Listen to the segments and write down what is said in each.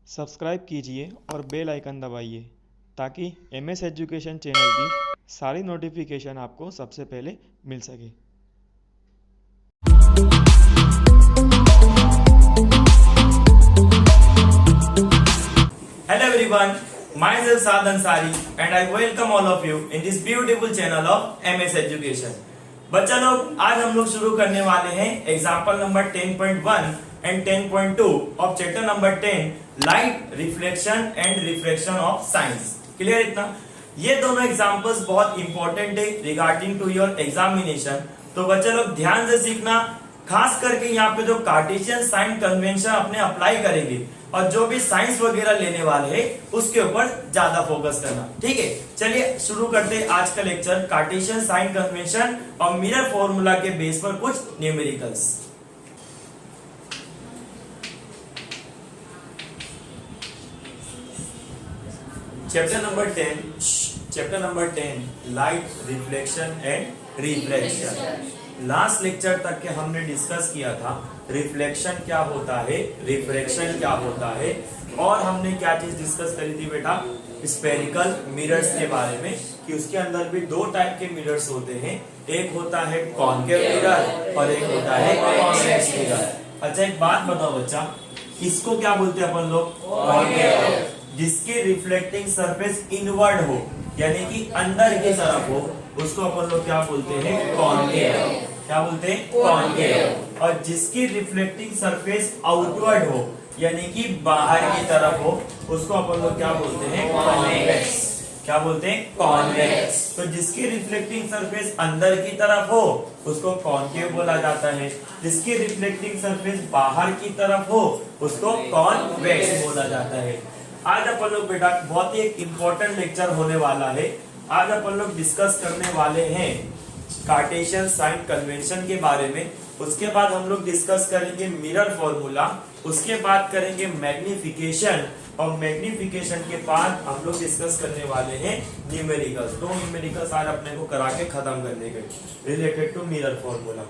Subscribe कीजिए और bell icon दबाइए ताकि एमएस एजुकेशन चैनल की सारी नोटिफिकेशन आपको सबसे पहले मिल सके। Hello everyone, myself Saad Ansari and I welcome all of you in this beautiful channel of MS Education। बच्चा लोग आज हम लोग शुरू करने वाले हैं example number 10.1 and 10.2 of chapter number 10 light reflection and refraction of science. Clear इतना? ये दोनों एग्जाम्पल्स बहुत इंपॉर्टेंट है रिगार्डिंग टू योर एग्जामिनेशन। तो बच्चा लोग ध्यान से सीखना, खास करके यहाँ पे जो कार्टेशियन साइन कन्वेंशन अपने अप्लाई करेंगे और जो भी साइंस वगैरह लेने वाले हैं उसके ऊपर ज्यादा फोकस करना। ठीक है, चलिए शुरू करते हैं आज का लेक्चर कार्टेशियन साइन कन्वेंशन और मिरर फॉर्मूला के बेस पर कुछ numericals. Chapter number 10 light reflection and refraction. Last lecture तक के हमने डिस्कस किया था रिफ्लेक्शन क्या होता है, रिफ्रैक्शन क्या होता है, और हमने क्या चीज डिस्कस करी थी बेटा, स्फेरिकल मिरर्स के बारे में कि उसके अंदर भी दो टाइप के मिरर्स होते हैं, एक होता है कॉन्केव मिरर और एक होता है कॉन्वेक्स मिरर। अच्छा एक बात बताओ बच्चा, इसको क्या बोलते हैं अपन लोग? कॉन्केव, जिसकी रिफ्लेक्टिंग सरफेस इनवर्ड हो यानी कि अंदर की तरफ हो उसको अपन लोग क्या बोलते हैं? कॉन्केव। क्या बोलते हैं? कॉन्केव। और जिसकी रिफ्लेक्टिंग सरफेस आउटवर्ड हो यानी कि बाहर की तरफ हो उसको अपन लोग क्या बोलते हैं? कॉन्वेक्स। क्या बोलते हैं? कॉन्वेक्स। तो जिसकी रिफ्लेक्टिंग सरफेस अंदर की तरफ हो उसको कॉन्केव बोला जाता है, जिसकी रिफ्लेक्टिंग सरफेस बाहर की तरफ हो उसको कॉन्वेक्स बोला जाता है। आज अपन लोग बेटा बहुत ही एक इम्पोर्टेंट लेक्चर होने वाला है। आज अपन लोग डिस्कस करने वाले हैं कार्टेशियन साइन कन्वेंशन के बारे में, उसके बाद हम लोग डिस्कस करेंगे मिरर फॉर्मूला, उसके बाद करेंगे मैग्निफिकेशन, और मैग्निफिकेशन के बाद हम लोग डिस्कस करने वाले हैं न्यूमेरिकल्स। दो न्यूमेरिकल्स आज अपने को करा के खत्म करने के रिलेटेड टू मिरर फॉर्मूला।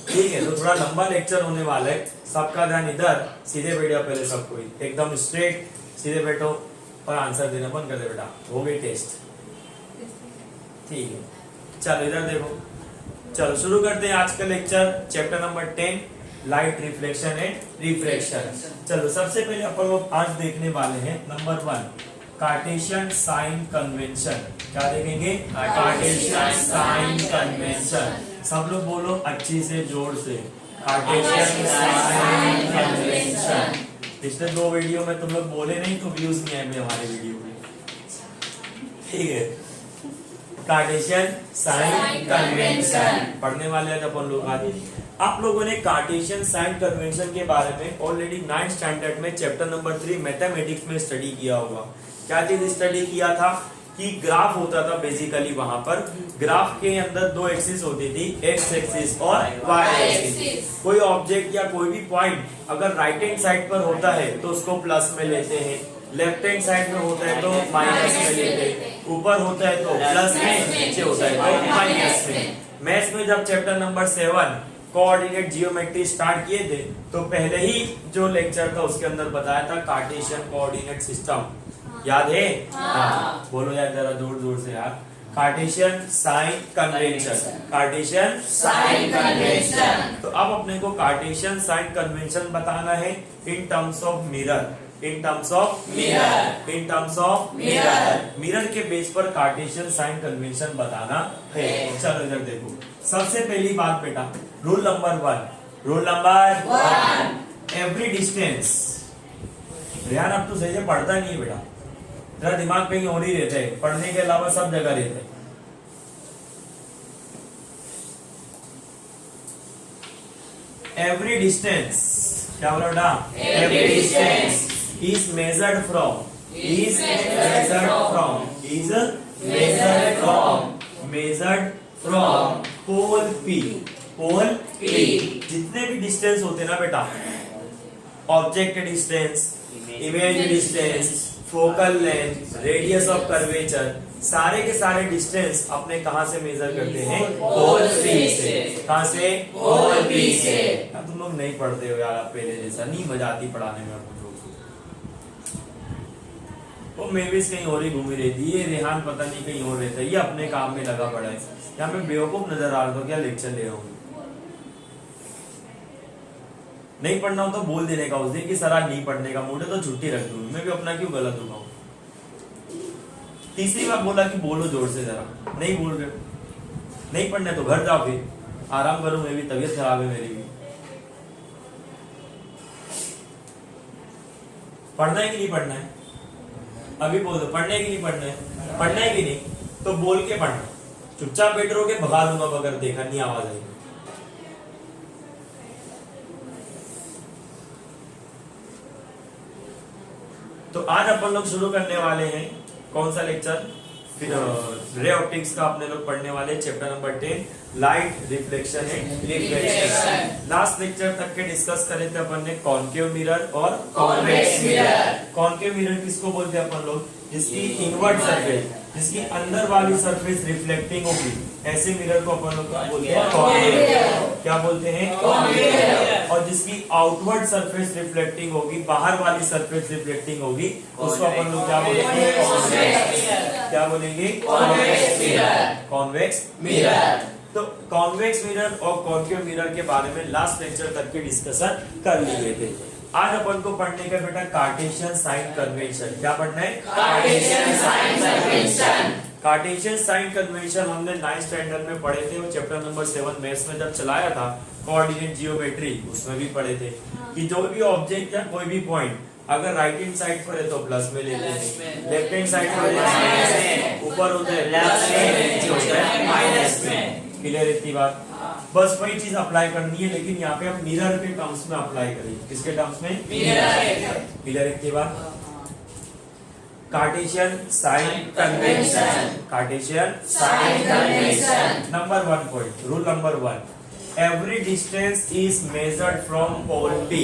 ठीक है, तो थोड़ा लंबा लेक्चर होने वाला है, सबका ध्यान इधर, सीधे बैठो पहले सब कोई एकदम स्ट्रेट सीधे बैठो और आंसर देना बंद कर दे बेटा, हो गई टेस्ट। ठीक है, चलो इधर देखो, चलो शुरू करते हैं आज का lecture chapter number 10 light reflection and refraction. चलो सबसे पहले अपन लोग आज देखने वाले हैं नंबर 1 कार्टेशियन साइन कन्वेंशन। क्या देखेंगे? Cartesian sign convention. सब लोग बोलो अच्छी से, जोर से, कार्टेशियन साइन कन्वेंशन। पिछले दो वीडियो में तुम लोग बोले नहीं तो व्यूज नहीं आए हमारे वीडियो में। ठीक है, कार्टेशियन साइन कन्वेंशन पढ़ने वाले हैं अपन लोग आज। आप लोगों ने कार्टेशियन साइन कन्वेंशन के बारे में ऑलरेडी 9th स्टैंडर्ड में चैप्टर नंबर 3 मैथमेटिक्स में स्टडी किया होगा। क्या चीज स्टडी किया था कि ग्राफ होता था बेसिकली, वहां पर ग्राफ के अंदर दो एक्सिस होती थी, एक्स एक्सिस और वाई एक्सिस। कोई ऑब्जेक्ट या कोई भी पॉइंट अगर राइट हैंड साइड पर होता है तो उसको प्लस में लेते हैं, लेफ्ट हैंड साइड में होता है तो माइनस में लेते हैं, ऊपर होता है तो प्लस में, नीचे होता है तो माइनस में। मैथ्स में जब chapter number 7 coordinate geometry start किए थे तो पहले ही जो लेक्चर था उसके अंदर बताया था कार्टेशियन कोऑर्डिनेट सिस्टम। याद है? हाँ। बोलो यार जरा जोर जोर से यार। Cartesian sign convention, Cartesian sign convention. तो अब अपने को कार्टेशियन साइन कन्वेंशन बताना है in terms of mirror, in terms of mirror, in terms of mirror. Mirror के बेस पर कार्टेशियन साइन कन्वेंशन बताना है। चलो इधर देखो, सबसे पहली बात बेटा, rule number 1, rule number 1, every distance. ध्यान अब तो सही से पढ़ता नहीं है बेटा, तेरा दिमाग कहीं और ही रहता है, पढ़ने के अलावा सब जगह रहता है। एवरी डिस्टेंस, क्या बोला बेटा? Every distance is measured from, is measured from, is measured from pole P, pole P। जितने भी डिस्टेंस होते हैं ना बेटा, object distance, image distance, focal length, radius of curvature, सारे के सारे डिस्टेंस अपने कहां से मेजर करते हैं? पोल पी से। कहां से? पोल पी से। तुम लोग नहीं पढ़ते हो यार पहले जैसा, नहीं मजा आती पढ़ाने में कुछ लोग। वो मेविस कहीं और ही घूमी रहती है, रेहान पता नहीं कहीं और रहता है, ये अपने काम में लगा पड़ा है। यहाँ पे बेवकूफ नजर आ रहा था, क्या लेक्चर ले रहा हूँ। नहीं पढ़ना हो तो बोल देने का उस दिन कि सर आज नहीं पढ़ने का मूड है तो छुट्टी रख दूँ, मैं भी अपना क्यों गलत होगा। तीसरी बार बोला कि बोलो जोर से जरा, नहीं बोल रहे, नहीं पढ़ना तो घर जाओ, फिर आराम करूं, मैं भी तबीयत खराब है मेरी भी। पढ़ना है कि नहीं पढ़ना है, अभी बोल दो, पढ़ना है कि नहीं पढ़ना है, पढ़ना है कि नहीं तो बोल के पढ़ना, चुपचाप बैठ रहोगे भगा दूंगा अगर देखा नहीं आवाज आई। तो आज अपन लोग शुरू करने वाले हैं कौन सा लेक्चर, रे ऑप्टिक्स का अपने लोग पढ़ने वाले chapter number 10, light reflection and reflection. Last lecture तक के डिस्कस करे थे अपन ने कॉन्केव मिरर और कॉन्वेक्स मिरर। कॉन्केव मिरर किसको बोलते हैं अपन लोग, जिसकी इनवर्ट सरफेस, जिसकी अंदर वाली सरफेस रिफ्लेक्टिंग होगी, ऐसे मिरर को अपन लोग क्या बोलते हैं, कॉन्केव। क्या बोलते हैं, कॉन्केव। और जिसकी आउटवर्ड सरफेस रिफ्लेक्टिंग होगी, बाहर वाली सरफेस रिफ्लेक्टिंग होगी, उसको अपन लोग क्या बोलेंगे, क्या बोलेंगे, कॉन्वेक्स मिरर। Convex mirror. तो कॉन्वेक्स मिरर और कॉन्केव मिरर के बारे में लास्ट लेक्चर तक के डिस्कशन कर लिए थे। आज अपन को पढ़ने का बेटा कार्टेशियन साइन कन्वेंशन। क्या पढ़ना है, Cartesian sign convention. Cartesian sign convention हमने 9th स्टैंडर्ड में पढ़े थे, और चैप्टर नंबर 7 मैथ्स में जब चलाया था कोऑर्डिनेट जियोमेट्री, उसमें भी पढ़े थे कि जो भी ऑब्जेक्ट या कोई भी पॉइंट अगर राइट हैंड साइड पर है तो प्लस में लेते हैं, लेफ्ट हैंड साइड पर है ऊपर होता है प्लस में, नीचे होता है माइनस में। क्लियर इतनी बात, बस वही चीज अप्लाई करनी है, लेकिन यहाँ पे हम मिरर के टर्म्स में अप्लाई करेंगे। किसके टर्म्स में, मिरर। क्लियर इतनी बात। Cartesian sign convention, Cartesian sign convention. Number 1 point, rule number 1, every distance is measured from pole P.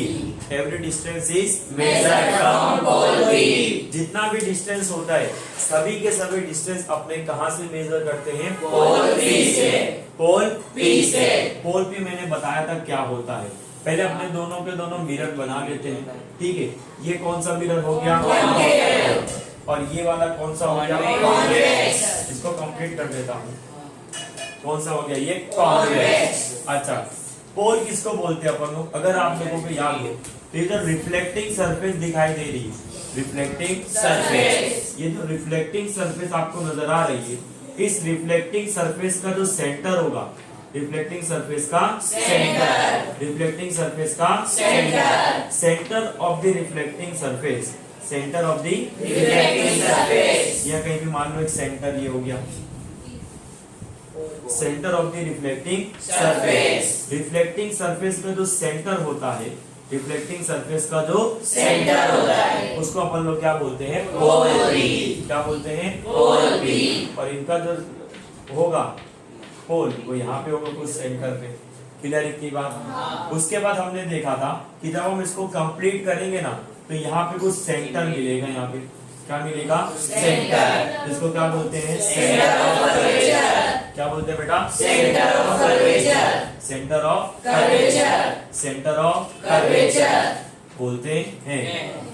Every distance is measured from pole P. जितना भी डिस्टेंस होता है, सभी के सभी डिस्टेंस अपने कहाँ से मेजर करते हैं, पोल P से। पोल P से। पोल P मैंने बताया था क्या होता है। पहले अपने दोनों के दोनों मिरर बना लेते हैं, ठीक है। ये कौन सा मिरर हो गया, कॉन्केव। और ये वाला कौन सा हो गया, कॉन्वेक्स। इसको कंप्लीट कर देता हूँ, कौन सा हो गया, ये कॉन्वेक्स। अच्छा, पोल किसको बोलते हैं अपन लोग, अगर आप लोगों को याद हो तो इधर रिफ्लेक्टिंग सरफेस दिखाई दे रही है, रिफ्लेक्टिंग सरफेस। ये जो रिफ्लेक्टिंग सरफेस आपको नजर आ रही है, इस रिफ्लेक्टिंग सरफेस का जो सेंटर होगा, रिफ्लेक्टिंग सरफेस का सेंटर, रिफ्लेक्टिंग सरफेस का centre, centre of the reflecting surface, centre of the reflecting surface. या कहीं भी मान लो एक सेंटर ये हो गया, centre of the reflecting surface. Reflecting surface का जो सेंटर होता है, रिफ्लेक्टिंग सरफेस का जो सेंटर होता है, उसको अपन लोग क्या बोलते हैं, पोल P। क्या बोलते हैं, पोल P। और इनका जो होगा पोल, वो यहाँ पे होगा कुछ सेंटर पे। क्लियर की बात। उसके बाद हमने देखा था कि जब हम इसको कंप्लीट करेंगे ना, तो यहाँ पे कुछ सेंटर मिलेगा, यहाँ पे क्या मिलेगा, सेंटर। जिसको क्या बोलते हैं, सेंटर ऑफ कर्वेचर। क्या बोलते हैं बेटा, centre of curvature, centre of curvature, centre of curvature बोलते हैं,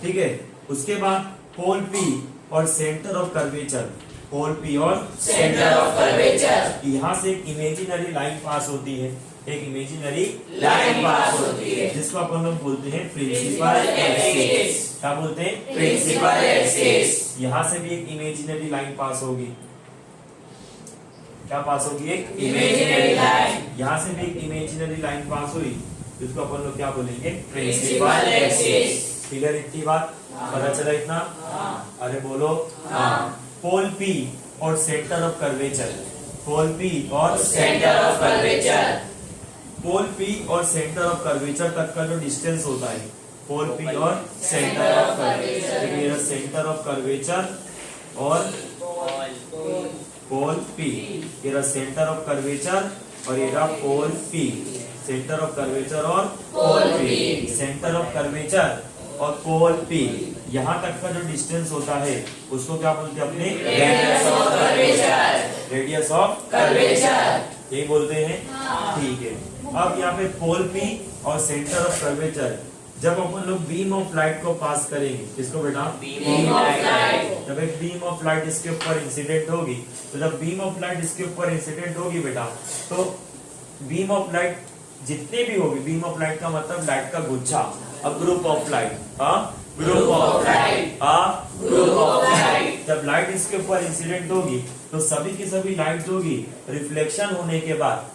ठीक है। उसके बाद पोल P और centre of curvature, pole P और सेंटर ऑफ कर्वेचर, यहाँ से एक इमेजिनरी लाइन पास होती है, एक इमेजिनरी लाइन पास होती है, जिसको अपन लोग बोलते हैं प्रिंसिपल एक्सिस। क्या बोलते हैं, प्रिंसिपल एक्सिस। यहाँ से भी एक इमेजिनरी लाइन पास होगी, क्या पास होगी, एक इमेजिनरी लाइन। यहाँ से भी एक इमेजिनरी लाइन पास हुई, जिसको अपन लोग क्या बोलेंगे, प्रिंसिपल एक्सिस। क्लियर इतनी बात, पता चला इतना, अरे बोलो, पोल P और centre of curvature, pole P और centre of curvature, pole P और सेंटर ऑफ कर्वेचर तक का जो डिस्टेंस होता है, पोल P और सेंटर ऑफ कर्वेचर, ये सेंटर ऑफ कर्वेचर और पोल P, ये सेंटर ऑफ कर्वेचर और ये pole P, centre of curvature और pole P, centre of curvature और पोल P, यहाँ तक का जो डिस्टेंस होता है उसको क्या बोलते हैं अपने, radius of curvature, radius of curvature, ये बोलते हैं, ठीक है। अब यहाँ पे पोल पी और सेंटर ऑफ कर्वेचर, जब अपन लोग बीम ऑफ लाइट को पास करेंगे, किसको बेटा? Beam of light. जब एक बीम ऑफ लाइट इसके ऊपर इंसिडेंट होगी, तो जब बीम ऑफ लाइट इसके ऊपर इंसिडेंट होगी बेटा, तो बीम ऑफ लाइट जितने भी होगी, बीम ऑफ लाइट का मतलब लाइट का गुच्छा, a group of light, group of light, group of light. जब लाइट इसके ऊपर इंसिडेंट होगी तो सभी की सभी लाइट होगी रिफ्लेक्शन होने के बाद,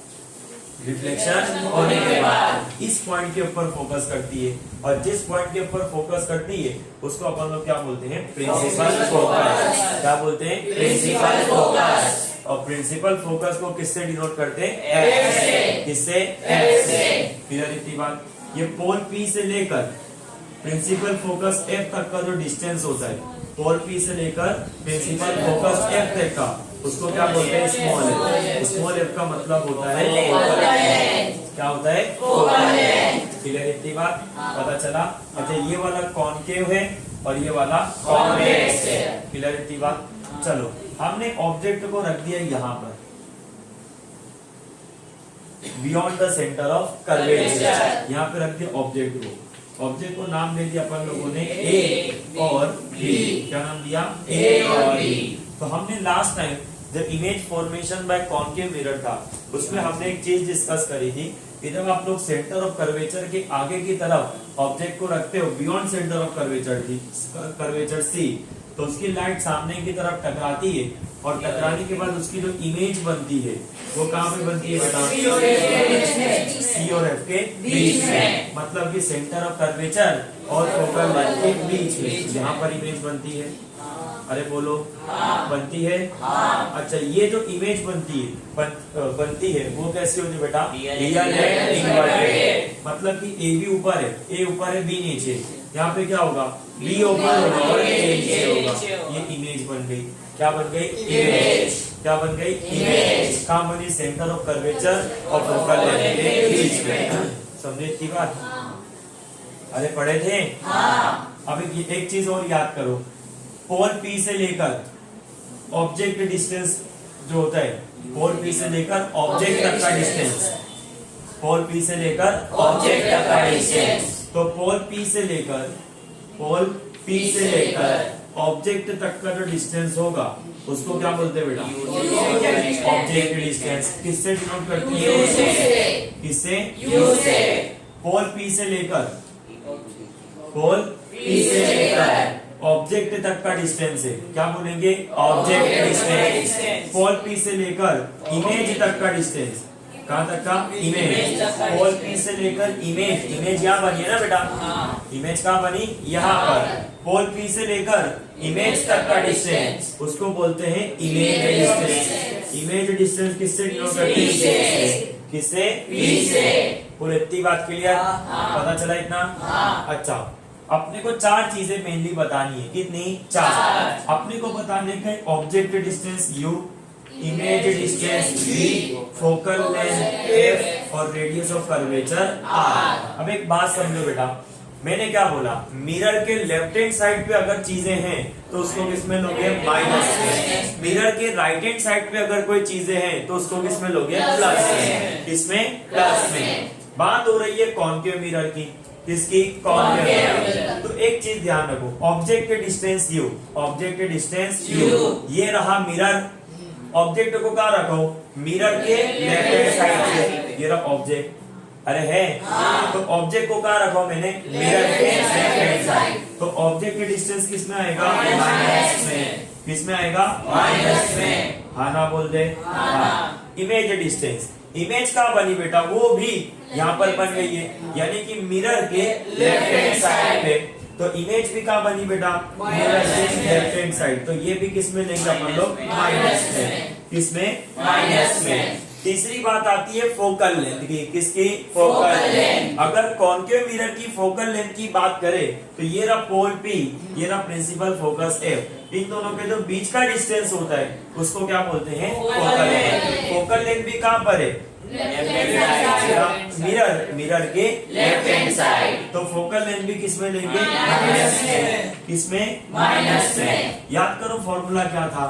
इस पॉइंट के ऊपर फोकस करती है, और जिस पॉइंट के ऊपर फोकस करती है उसको अपन लोग क्या बोलते हैं? Principal focus. क्या बोलते हैं? Principal focus. और प्रिंसिपल फोकस को किससे डिनोट करते हैं? एफ से। किससे? एफ से। क्लियर इतनी बात? ये पोल पी से लेकर प्रिंसिपल फोकस एफ तक का जो डिस्टेंस होता है, पोल पी से लेकर प्रिंसिपल फोकस एफ तक का, उसको क्या बोलते हैं? Small F. स्मॉल एफ का मतलब होता है फोकल लेंथ। क्या होता है? Focal length. क्लियर इतनी बात? पता चला? अच्छा, ये वाला कॉनकेव है और ये वाला कॉन्वेक्स है। क्लियर इतनी बात? चलो, हमने ऑब्जेक्ट को रख दिया यहाँ पर, beyond the centre of curvature. यहाँ पे रख दिया ऑब्जेक्ट को। ऑब्जेक्ट को नाम दे दिया अपन लोगों ने ए और बी। क्या नाम दिया? ए और बी। तो हमने लास्ट टाइम जब image formation by concave mirror था, उसमें हमने एक चीज डिस्कस करी थी कि जब आप लोग सेंटर ऑफ कर्वेचर के आगे की तरफ ऑब्जेक्ट को रखते हो, beyond centre of curvature C, तो उसकी लाइट सामने की तरफ टकराती है, और टकराने के बाद उसकी जो इमेज बनती है वो कहाँ पे बनती है बेटा? सी और एफ के बीच में। मतलब कि सेंटर ऑफ कर्वेचर और फोकल लेंथ के बीच में यहाँ पर इमेज बनती है। अरे बोलो, बनती है? अच्छा, ये जो इमेज बनती है वो कैसी होती है बेटा? Real and inverted. मतलब कि ए भी ऊपर है, ए ऊपर है, बी नीचे। यहाँ पे क्या होगा? बी ऊपर होगा और ए नीचे होगा। ये इमेज बन गई। क्या बन गई? इमेज। क्या बन गई? इमेज। कहाँ बनी? सेंटर ऑफ कर्वेचर और फोकल लेंथ के बीच में। समझे इतनी बात? अरे पढ़े थे? अब एक चीज और याद करो, पोल पी से लेकर ऑब्जेक्ट डिस्टेंस जो होता है, पोल पी से लेकर ऑब्जेक्ट तक का डिस्टेंस, पोल पी से लेकर ऑब्जेक्ट तक का डिस्टेंस। तो पोल पी से लेकर ऑब्जेक्ट तक का जो डिस्टेंस होगा उसको क्या बोलते हैं बेटा? Object distance. किससे डिनोट करते हैं? यू से। किससे? यू से। पोल पी से लेकर ऑब्जेक्ट तक का डिस्टेंस है, क्या बोलेंगे? Object distance. पोल पी से लेकर इमेज तक का डिस्टेंस, कहाँ तक का? इमेज। पोल पी से लेकर इमेज यहाँ बनी है ना बेटा? इमेज कहाँ बनी? यहाँ पर। पोल पी से लेकर इमेज तक का डिस्टेंस उसको बोलते हैं इमेज डिस्टेंस। इमेज डिस्टेंस किससे डिनोट करते हैं? किससे? पी से। पूरी इतनी बात क्लियर? पता चला इतना? अच्छा, अपने को चार चीजें मेनली बतानी है। कितनी? चार। अपने को बताने का object distance u, image distance v, focal length f और रेडियस ऑफ कर्वेचर r। अब एक बात समझो बेटा, मैंने क्या बोला? मिरर के लेफ्ट हैंड साइड पे अगर चीजें हैं तो उसको किसमें लोगे? माइनस में। मिरर के राइट हैंड साइड पे अगर कोई चीजें हैं तो उसको किसमें लोगे? प्लस में। किसमें? प्लस में। बात हो रही है कॉनकेव मिरर की। किसकी? कॉनकेव। तो एक चीज ध्यान रखो, object distance u, object distance u, ये रहा मिरर। ऑब्जेक्ट को कहाँ रखो? मिरर के लेफ्ट हैंड साइड पे। ये रहा ऑब्जेक्ट। अरे है? तो ऑब्जेक्ट को कहाँ रखा मैंने? मिरर के लेफ्ट हैंड साइड। तो ऑब्जेक्ट की डिस्टेंस किसमें आएगा? माइनस में। किसमें आएगा? माइनस में। हाँ ना बोल दे? हाँ। इमेज डिस्टेंस, इमेज कहाँ बनी बेटा? वो भी यहाँ पर बन गई है, यानी कि मिरर के लेफ्ट हैंड साइड पे। तो इमेज भी कहाँ बनी बेटा? मिरर के लेफ्ट हैंड साइड। तो ये भी किसमें लेंगे अपन लोग? माइनस में। किसमें? माइनस में। तीसरी बात आती है फोकल लेंथ की। किसकी? Focal length. अगर कॉनकेव मिरर की फोकल लेंथ की बात करें तो ये रहा पोल पी, ये रहा प्रिंसिपल फोकस एफ। इन दोनों के जो बीच का डिस्टेंस होता है उसको क्या बोलते हैं? Focal length. फोकल लेंथ भी कहाँ पर है? मिरर के लेफ्ट हैंड साइड। तो फोकल लेंथ भी किसमें लेंगे? माइनस में। किसमें? माइनस में। याद करो फॉर्मूला क्या था?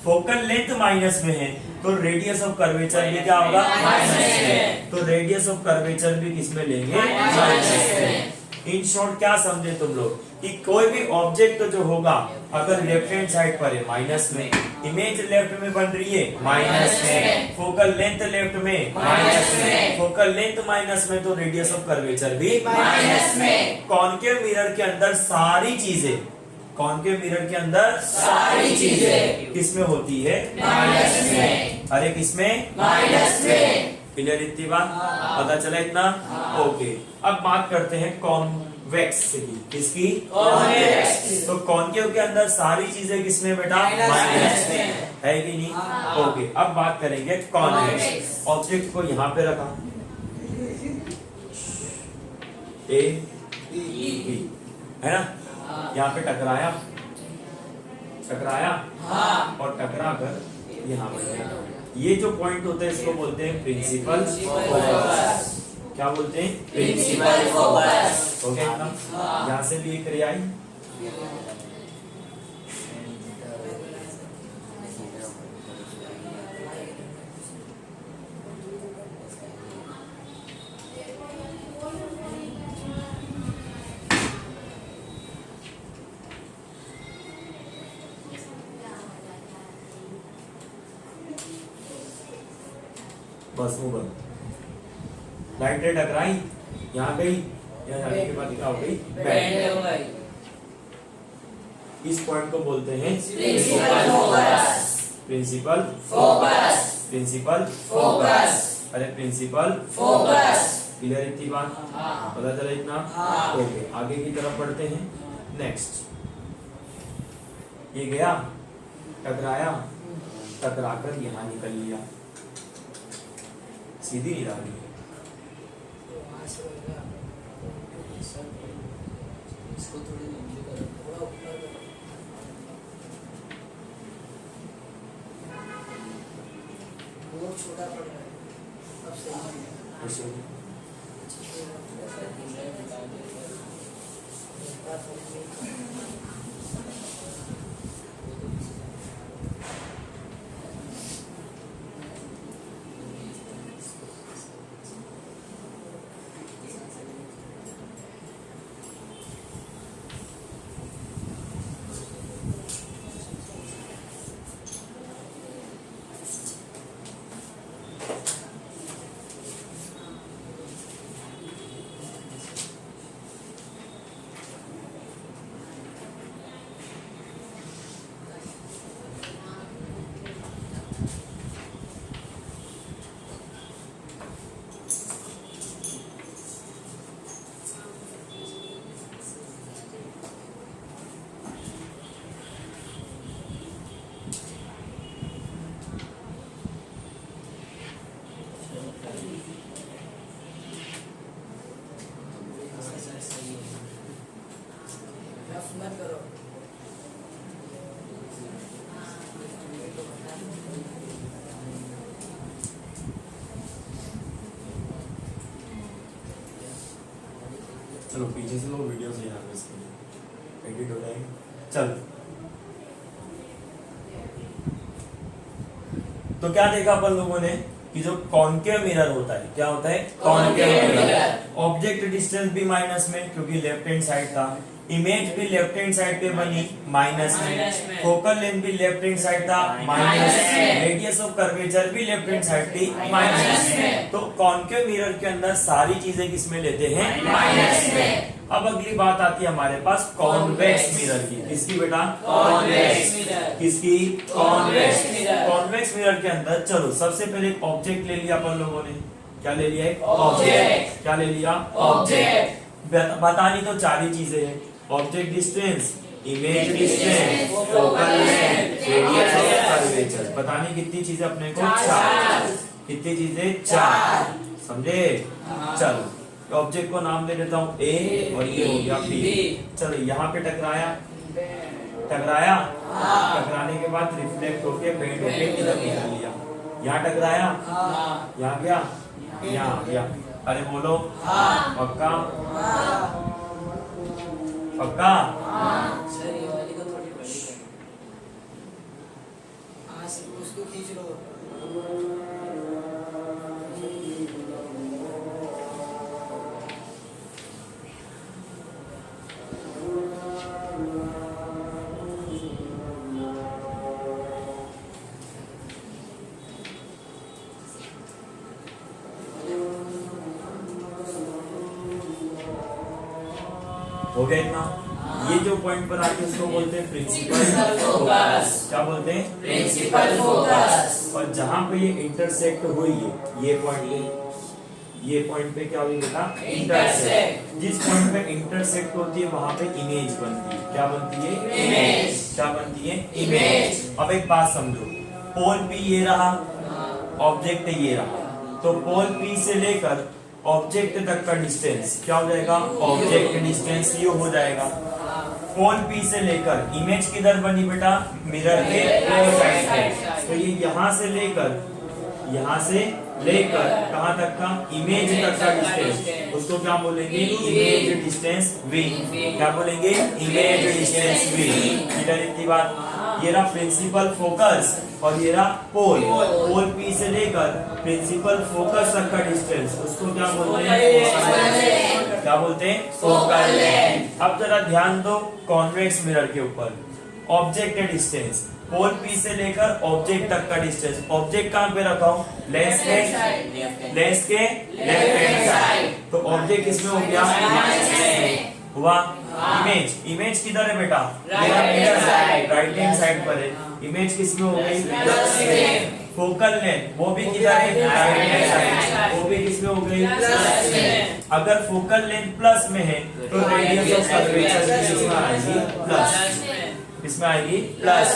फोकल लेंथ माइनस में है तो रेडियस ऑफ कर्वेचर भी क्या होगा, माइनस में। तो रेडियस ऑफ कर्वेचर भी किसमें लेंगे, माइनस में। इन शॉर्ट क्या समझे तुम लोग कि कोई भी ऑब्जेक्ट जो होगा अगर लेफ्ट हैंड साइड पर है माइनस में, इमेज लेफ्ट में बन रही है माइनस में, फोकल लेंथ लेफ्ट में माइनस में, फोकल लेंथ माइनस में, तो रेडियस ऑफ कर्वेचर भी माइनस में। कॉनकेव मिरर के अंदर सारी चीजें, कॉनकेव मिरर के अंदर सारी चीजें किसमें होती है, माइनस में। अरे किसमें, माइनस में। क्लियर इतनी बात, पता चला इतना, ओके। अब बात करते हैं कॉन्वेक्स की, किसकी, कॉन्वेक्स। तो कॉनकेव के अंदर सारी चीजें किसमें बेटा, माइनस में, है कि नहीं, ओके। अब बात करेंगे कॉन्वेक्स। ऑब्जेक्ट को यहाँ पे रखा, ए बी है ना, यहाँ पे टकराया, टकराया और टकरा कर यहाँ पर, ये जो पॉइंट होते हैं इसको बोलते हैं प्रिंसिपल फोकस। क्या बोलते हैं, प्रिंसिपल फोकस। ओके, यहाँ से भी एक रे आई, बस वो बंद, लाइट रे टकराई, यहाँ गई, यहाँ जाने के बाद क्या हो गई, बैंड हो गई। इस पॉइंट को बोलते हैं principal focus, principal focus, principal focus. अरे प्रिंसिपल फोकस, क्लियर इतनी बात, पता चला इतना, ओके। आगे की तरफ बढ़ते हैं, नेक्स्ट। ये गया, टकराया, टकराकर यहाँ निकल लिया, सीधी नहीं रही, इसको थोड़ी नीचे करो, थोड़ा ऊपर करो। वो छोटा पड़ रहा है, अब सही है। मत करो। चलो पीछे से लो, वीडियो से यहाँ पे इसके एडिट हो जाएगी। चल, तो क्या देखा अपन लोगों ने कि जो कॉनकेव मिरर होता है, क्या होता है, कॉनकेव मिरर। ऑब्जेक्ट डिस्टेंस भी माइनस में क्योंकि लेफ्ट हैंड साइड था, इमेज भी लेफ्ट हैंड साइड पे बनी माइनस में, फोकल लेंथ भी लेफ्ट हैंड साइड था माइनस में, रेडियस ऑफ कर्वेचर भी लेफ्ट हैंड साइड थी माइनस में। तो कॉनकेव मिरर के अंदर सारी चीजें किसमें लेते हैं, माइनस में। अब अगली बात आती है हमारे पास कॉन्वेक्स मिरर की, किसकी बेटा, कॉन्वेक्स मिरर। किसकी, कॉन्वेक्स मिरर। कॉन्वेक्स मिरर के अंदर चलो सबसे पहले एक ऑब्जेक्ट ले लिया अपन लोगों ने, क्या ले लिया, एक ऑब्जेक्ट। क्या ले लिया, ऑब्जेक्ट। बतानी तो चार ही चीजें हैं, object distance, image distance, focal length, radius of curvature. बतानी कितनी चीजें अपने को, चार। कितनी चीजें, चार, समझे। चलो ऑब्जेक्ट को नाम दे देता हूँ ए और ये हो गया बी। चलो यहाँ पे टकराया, टकराया, टकराने के बाद रिफ्लेक्ट होके बेंड होके इधर निकल लिया, यहाँ टकराया, यहाँ गया, यहाँ गया। अरे बोलो, पक्का, पक्का। सर ये वाली को थोड़ी बड़ी कर। हो गया इतना। ये जो पॉइंट पर आके उसको बोलते हैं प्रिंसिपल फोकस। क्या बोलते हैं? Principal focus. और जहां पे ये इंटरसेक्ट हुई है, ये पॉइंट पे क्या हुई बेटा? इंटरसेक्ट। जिस पॉइंट पे इंटरसेक्ट होती है वहां पे इमेज बनती है। क्या बनती है? इमेज। क्या बनती है? इमेज। अब एक बात समझो, पोल पी ये रहा, ऑब्जेक्ट ये रहा, तो पोल पी से लेकर ऑब्जेक्ट तक का डिस्टेंस क्या हो जाएगा? ऑब्जेक्ट डिस्टेंस यू हो जाएगा। पोल पी से लेकर इमेज किधर बनी बेटा? मिरर के साइड पे। तो ये यहाँ से लेकर कहाँ तक का? इमेज तक का डिस्टेंस, उसको क्या बोलेंगे? Image distance v। क्या बोलेंगे? Image distance v। क्लियर इतनी बात? ये रहा प्रिंसिपल फोकस और ये रहा पोल। पोल पी से लेकर प्रिंसिपल फोकस तक का डिस्टेंस, उसको क्या बोलते हैं? क्या बोलते हैं? Focal length. अब जरा ध्यान दो कॉन्वेक्स मिरर के ऊपर। ऑब्जेक्ट डिस्टेंस, पोल पी से लेकर ऑब्जेक्ट तक का डिस्टेंस। ऑब्जेक्ट कहाँ पे रखा हूँ? लेंस के लेफ्ट हैंड साइड। तो ऑब्जेक्ट किसमें हो गया? हुआ। इमेज किधर है बेटा? राइट हैंड साइड पर है। इमेज किसमें हो गई? फोकल लेंथ वो भी किधर है? Right hand side. वो भी किसमें हो गई? अगर फोकल लेंथ प्लस में है तो रेडियस ऑफ कर्वेचर किसमें आएगी? प्लस। किसमें आएगी? प्लस।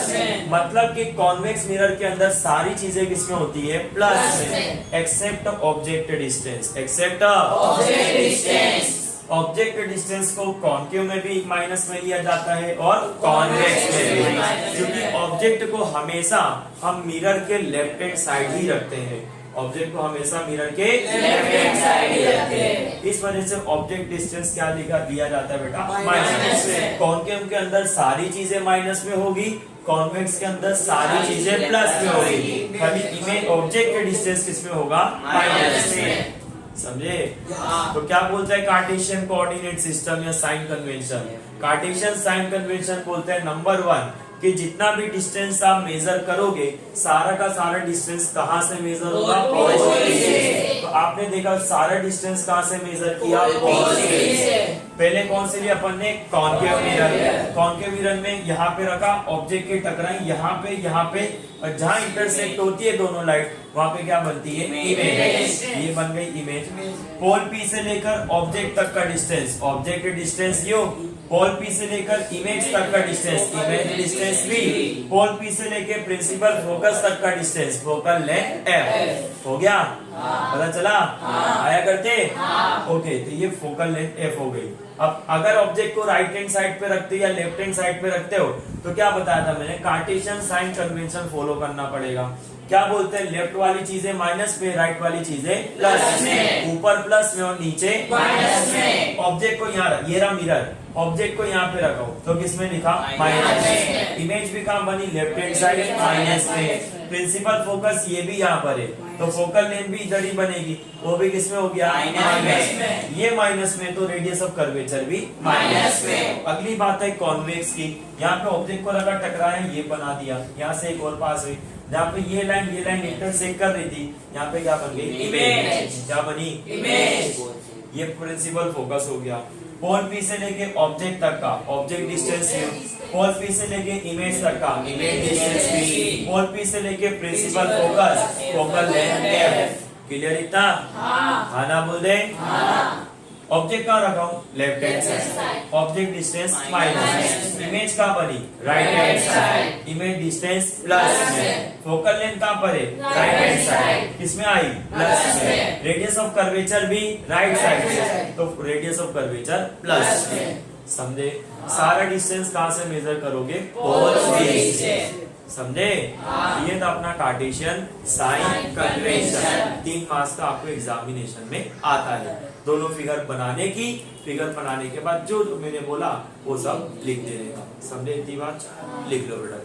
मतलब कि कॉन्वेक्स मिरर के अंदर सारी चीजें किसमें होती है? प्लस में, except object distance. Except object distance. Object distance को कॉन्केव में भी माइनस में लिया जाता है और कॉन्वेक्स में भी, क्योंकि ऑब्जेक्ट को हमेशा हम मिरर के लेफ्ट हैंड साइड ही रखते हैं। ऑब्जेक्ट को हमेशा मिरर के लेफ्ट हैंड साइड ही रखते हैं। इस वजह से ऑब्जेक्ट डिस्टेंस क्या दिया जाता है बेटा? माइनस में। कॉन्केव के अंदर सारी चीजें माइनस में होगी, कॉन्वेक्स के अंदर सारी चीजें प्लस में होगी। खाली इमेज ऑब्जेक्ट डिस्टेंस किसमें होगा? माइनस में। समझे? तो क्या बोलते हैं कार्टेशियन कोऑर्डिनेट सिस्टम या sign convention? Cartesian sign convention बोलते हैं नंबर 1 कि जितना भी डिस्टेंस आप मेजर करोगे सारा का सारा डिस्टेंस कहाँ से मेजर होगा? तो आपने देखा सारा डिस्टेंस कहाँ से मेजर किया? पहले कौन से लिए अपन ने? Concave mirror. कॉन्केव मिरर में यहाँ पे रखा, ऑब्जेक्ट के टकराई यहाँ पे और जहाँ इंटरसेक्ट होती है दोनों लाइट वहाँ पे क्या बनती है? इमेज। ये बन गई इमेज। पोल पी से लेकर ऑब्जेक्ट तक का distance, object distance u. Pole P से लेकर इमेज तक का distance, image distance v। Pole P से लेकर प्रिंसिपल फोकस तक का डिस्टेंस, फोकल लेंथ f। हो गया? पता चला? आया करते? ओके, तो ये फोकल लेंथ f हो गई। अब अगर ऑब्जेक्ट को राइट हैंड साइड पे रखते या लेफ्ट हैंड साइड पे रखते हो तो क्या बताया था मैंने? कार्टेशियन साइन कन्वेंशन फॉलो करना पड़ेगा। क्या बोलते हैं? लेफ्ट वाली चीजें माइनस में, राइट वाली चीजें प्लस में। ऊपर प्लस में और नीचे माइनस में। ऑब्जेक्ट को यहाँ, ये रहा मिरर, ऑब्जेक्ट को यहाँ पे रखो तो किसमें लिखा? माइनस में। इमेज भी कहाँ बनी? लेफ्ट हैंड साइड माइनस में। प्रिंसिपल फोकस ये भी यहाँ पर है तो फोकल लेंथ भी इधर ही बनेगी, वो भी किसमें हो गया? माइनस में। ये माइनस में तो रेडियस ऑफ कर्वेचर भी माइनस में। अगली बात है कॉन्वेक्स की। यहाँ पे ऑब्जेक्ट को लगा टकराया, ये बना दिया, यहाँ से एक और पास हुई, जहाँ पे ये लाइन इंटरसेक्ट कर रही थी, यहाँ पे क्या बन गई? इमेज। क्या बनी? इमेज। ये प्रिंसिपल फोकस हो गया। पोल पी से लेके ऑब्जेक्ट तक का object distance u. Pole P से लेके इमेज तक का image distance v। Pole P से लेके principal focus, focal length f। Clear इतना? हाँ ना बोल दे? ऑब्जेक्ट कहाँ रखा हूँ? Left hand side. Object distance minus. Image कहाँ बनी? Right hand side. Image distance plus में। फोकल लेंथ कहाँ पर है? Right hand side. किसमें आई? प्लस में। रेडियस ऑफ कर्वेचर भी राइट साइड से, तो रेडियस ऑफ कर्वेचर प्लस में। समझे? सारा डिस्टेंस कहाँ से मेजर करोगे? पोल पी से। समझे? ये था अपना कार्टेशियन साइन कन्वेंशन। 3 मार्क्स का आपको एग्जामिनेशन में आता है। दोनों फिगर बनाने के बाद जो मैंने बोला वो सब लिख देने का। समझे? इतनी बात लिख लो बेटा।